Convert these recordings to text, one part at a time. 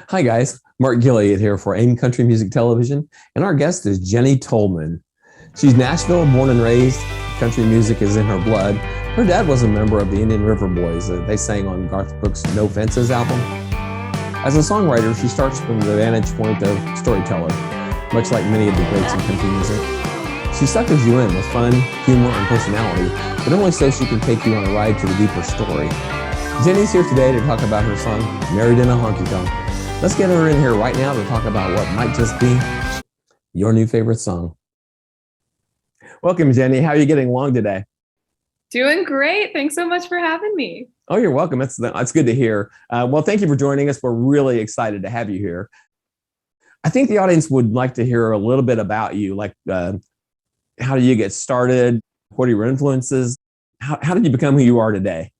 Hi, guys. Mark Gilliard here for AIM Country Music Television, and our guest is Jenny Tolman. She's Nashville, born and raised. Country music is in her blood. Her dad was a member of the Indian River Boys. They sang on Garth Brooks' No Fences album. As a songwriter, she starts from the vantage point of storyteller, much like many of the greats in country music. She suckers you in with fun, humor, and personality, but only so she can take you on a ride to the deeper story. Jenny's here today to talk about her song, Married in a Honky Tonk. Let's get her in here right now to talk about what might just be your new favorite song. Welcome, Jenny. How are you getting along today? Doing great. Thanks so much for having me. Oh, you're welcome. That's good to hear. Well, thank you for joining us. We're really excited to have you here. I think the audience would like to hear a little bit about you, like how did you get started? What are your influences? How did you become who you are today?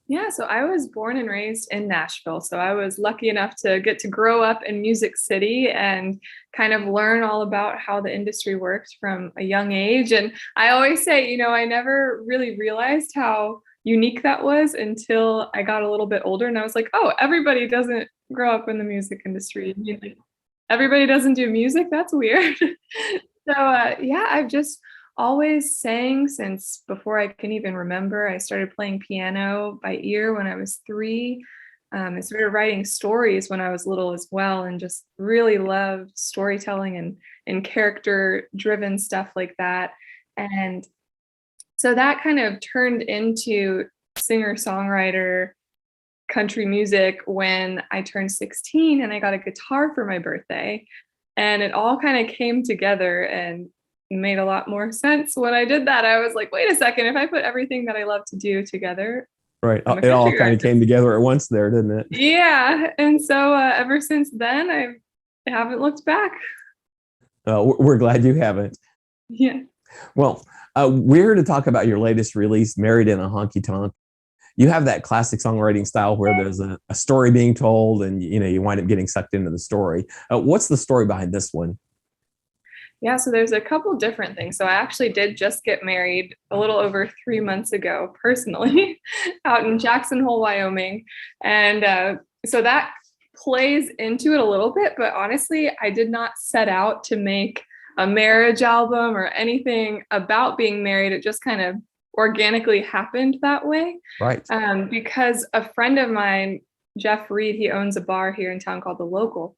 Yeah, so I was born and raised in Nashville. So I was lucky enough to get to grow up in Music City and kind of learn all about how the industry works from a young age. And I always say, I never really realized how unique that was until I got a little bit older. And I was like, oh, everybody doesn't grow up in the music industry. Everybody doesn't do music. That's weird. Yeah, I've just always sang since before I can even remember. I started playing piano by ear when I was 3. I started writing stories when I was little as well, and just really loved storytelling and character-driven stuff like that. And so that kind of turned into singer-songwriter country music when I turned 16 and I got a guitar for my birthday. And it all kind of came together and made a lot more sense when I did that. I was like, wait a second, if I put everything that I love to do together. Right. It all kind of came together at once there, didn't it? Yeah. And so ever since then, I haven't looked back. We're glad you haven't. Yeah. Well, we're here to talk about your latest release, Married in a Honky Tonk. You have that classic songwriting style where there's a story being told and, you wind up getting sucked into the story. What's the story behind this one? Yeah, so there's a couple different things. So I actually did just get married a little over 3 months ago, personally, out in Jackson Hole, Wyoming. And so that plays into it a little bit, but honestly, I did not set out to make a marriage album or anything about being married. It just kind of organically happened that way. Right. Because a friend of mine, Jeff Reed, he owns a bar here in town called The Local.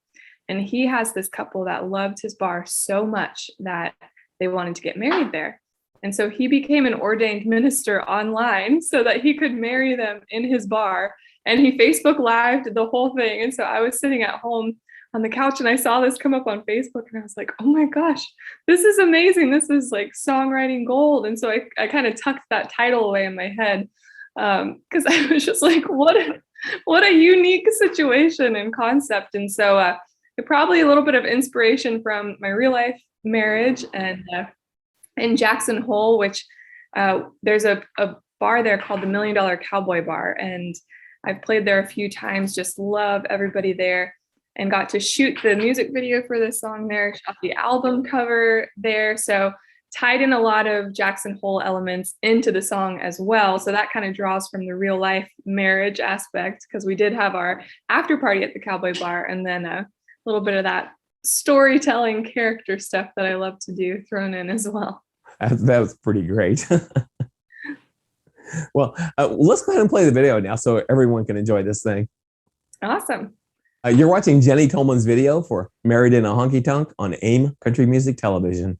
And he has this couple that loved his bar so much that they wanted to get married there. And so he became an ordained minister online so that he could marry them in his bar. And he Facebook Lived the whole thing. And so I was sitting at home on the couch and I saw this come up on Facebook and I was like, oh my gosh, this is amazing. This is like songwriting gold. And so I kind of tucked that title away in my head because I was just like, what a unique situation and concept. And so probably a little bit of inspiration from my real life marriage and in Jackson Hole, which there's a bar there called the $1 Million Cowboy Bar. And I've played there a few times, just love everybody there, and got to shoot the music video for this song there, shot the album cover there. So tied in a lot of Jackson Hole elements into the song as well. So that kind of draws from the real life marriage aspect, because we did have our after party at the Cowboy Bar, and then a little bit of that storytelling character stuff that I love to do thrown in as well. That was pretty great. Well, let's go ahead and play the video now so everyone can enjoy this thing. Awesome. You're watching Jenny Tolman's video for Married in a Honky Tonk on AIM Country Music Television.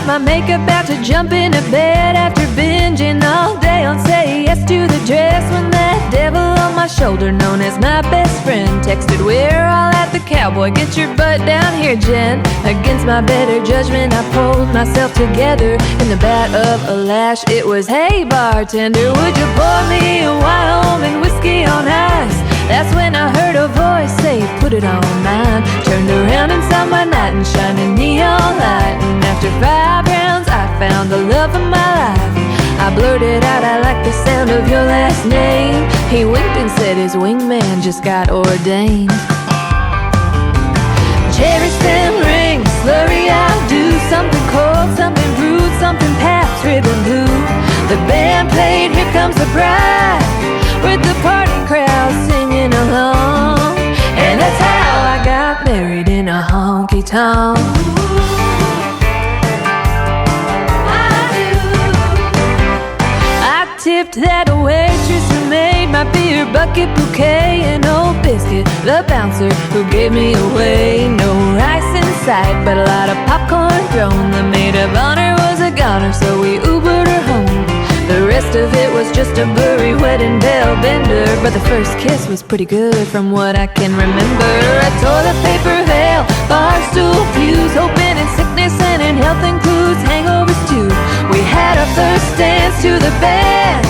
My makeup, about to jump into bed after binging all day on Say Yes to the Dress, when that devil on my shoulder, known as my best friend, texted, we're all at the Cowboy, get your butt down here, Jen. Against my better judgment, I pulled myself together. In the bat of a lash, it was, hey bartender, would you pour me a Wyoming whiskey on ice? That's when I heard a voice say, put it on mine. Turned around I blurted out, I like the sound of your last name. He winked and said his wingman just got ordained. Cherry stem ring, slurry, I'll do something cold, something rude, something Pabst ribbon blue. The band played Here Comes the Bride, with the party crowd singing along. And that's how I got married in a honky tonk. I tipped that waitress who made my beer bucket bouquet, and old Biscuit, the bouncer who gave me away. No rice in sight, but a lot of popcorn thrown. The maid of honor was a goner, so we Ubered her home. The rest of it was just a blurry wedding bell bender, but the first kiss was pretty good from what I can remember. A toilet paper veil, bar stool fuse, hoping in sickness and in health includes hangovers too. We had our first dance to the band,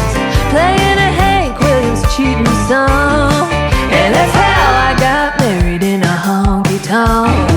playing a Hank Williams cheating song. And that's how I got married in a honky tonk.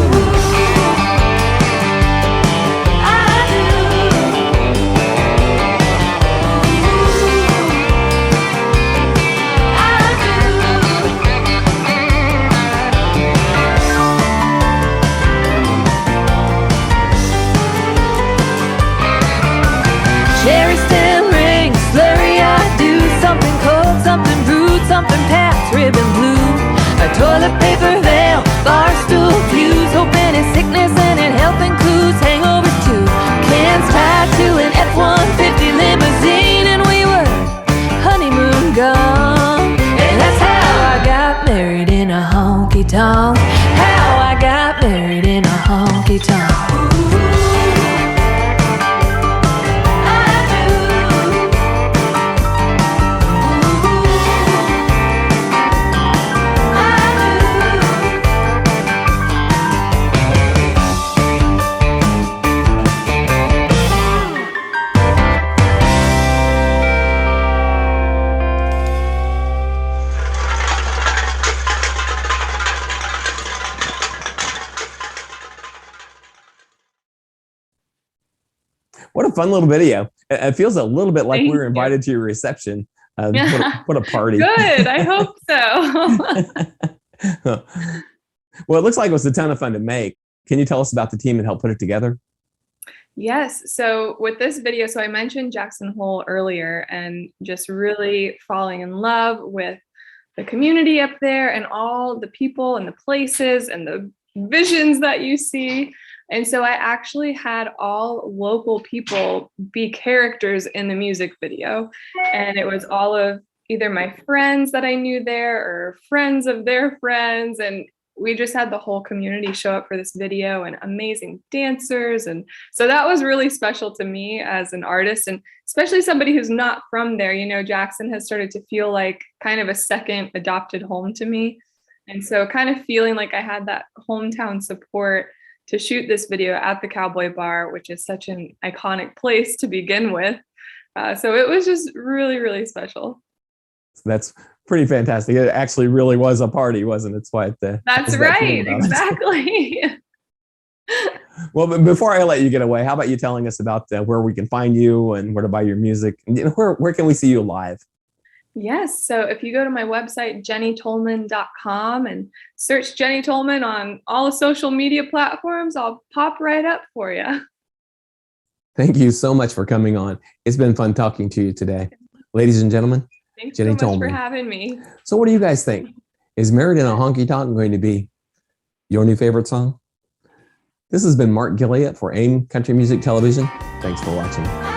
Cherry stem ring, slurry, I do something cold, something rude, something Pabst ribbon blue. A toilet paper veil, bar stool fuse, hoping in sickness and in health includes hangovers too. Cans tied to an F-150 limousine, and we were honeymoon gone. And that's how I got married in a honky tonk. How I got married in a honky tonk. What a fun little video. It feels a little bit like Thank we were you. invited to your reception. What a party. Good. I hope so. Well, it looks like it was a ton of fun to make. Can you tell us about the team that helped put it together? Yes. So with this video, so I mentioned Jackson Hole earlier, and just really falling in love with the community up there and all the people and the places and the visions that you see. And so I actually had all local people be characters in the music video. And it was all of either my friends that I knew there or friends of their friends. And we just had the whole community show up for this video, and amazing dancers. And so that was really special to me as an artist, and especially somebody who's not from there. You know, Jackson has started to feel like kind of a second adopted home to me. And so kind of feeling like I had that hometown support to shoot this video at the Cowboy Bar, which is such an iconic place to begin with. So it was just really, really special. That's pretty fantastic. It actually really was a party, wasn't it? It's quite That's right, exactly. Well, but before I let you get away, how about you telling us about where we can find you and where to buy your music? And where can we see you live? Yes. So if you go to my website, jennytolman.com, and search Jenny Tolman on all the social media platforms, I'll pop right up for you. Thank you so much for coming on. It's been fun talking to you today. Ladies and gentlemen, Thanks Jenny so much Tolman. for having me. So what do you guys think? Is Married in a Honky Tonk going to be your new favorite song? This has been Mark Gilliatt for AIM Country Music Television. Thanks for watching.